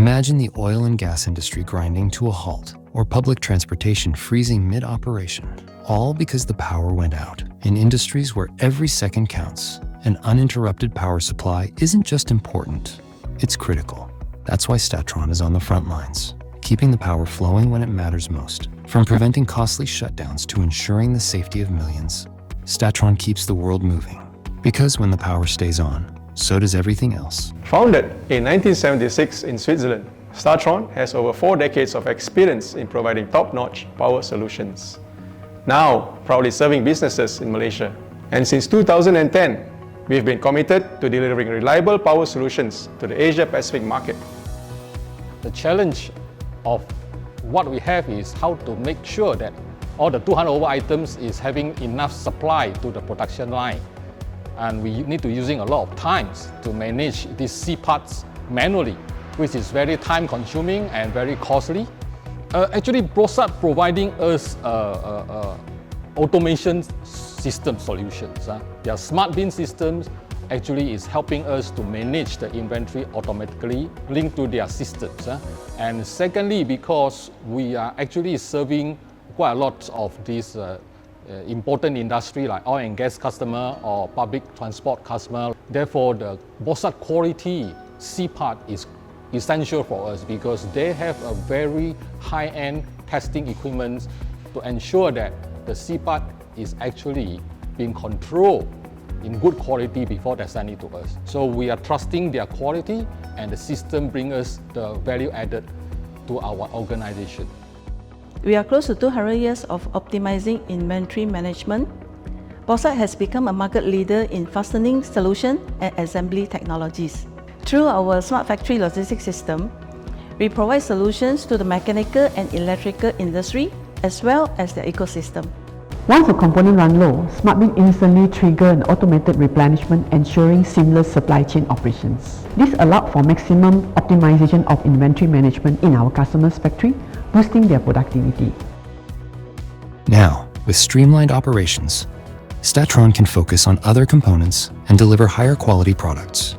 Imagine the oil and gas industry grinding to a halt, or public transportation freezing mid-operation, all because the power went out. In industries where every second counts, an uninterrupted power supply isn't just important, it's critical. That's why STATRON is on the front lines, keeping the power flowing when it matters most. From preventing costly shutdowns to ensuring the safety of millions, STATRON keeps the world moving. Because when the power stays on, so does everything else. Founded in 1976 in Switzerland, STATRON has over 4 decades of experience in providing top-notch power solutions. Now, proudly serving businesses in Malaysia. And since 2010, we've been committed to delivering reliable power solutions to the Asia-Pacific market. The challenge of what we have is how to make sure that all the 200 over items is having enough supply to the production line. And we need to using a lot of times to manage these C parts manually, which is very time consuming and very costly. Actually, Bossard providing us automation system solutions. Their SmartBin systems actually is helping us to manage the inventory automatically linked to their systems. And secondly, because we are actually serving quite a lot of these important industry like oil and gas customer or public transport customer. Therefore, the Bossard quality C part is essential for us because they have a very high-end testing equipment to ensure that the C part is actually being controlled in good quality before they send it to us. So we are trusting their quality and the system brings us the value added to our organization. We are close to 200 years of optimizing inventory management. Bossard has become a market leader in fastening solution and assembly technologies. Through our Smart Factory logistics system, we provide solutions to the mechanical and electrical industry as well as the ecosystem. Once a component runs low, SmartBin instantly triggers an automated replenishment, ensuring seamless supply chain operations. This allows for maximum optimization of inventory management in our customers' factory, boosting their productivity. Now, with streamlined operations, STATRON can focus on other components and deliver higher quality products.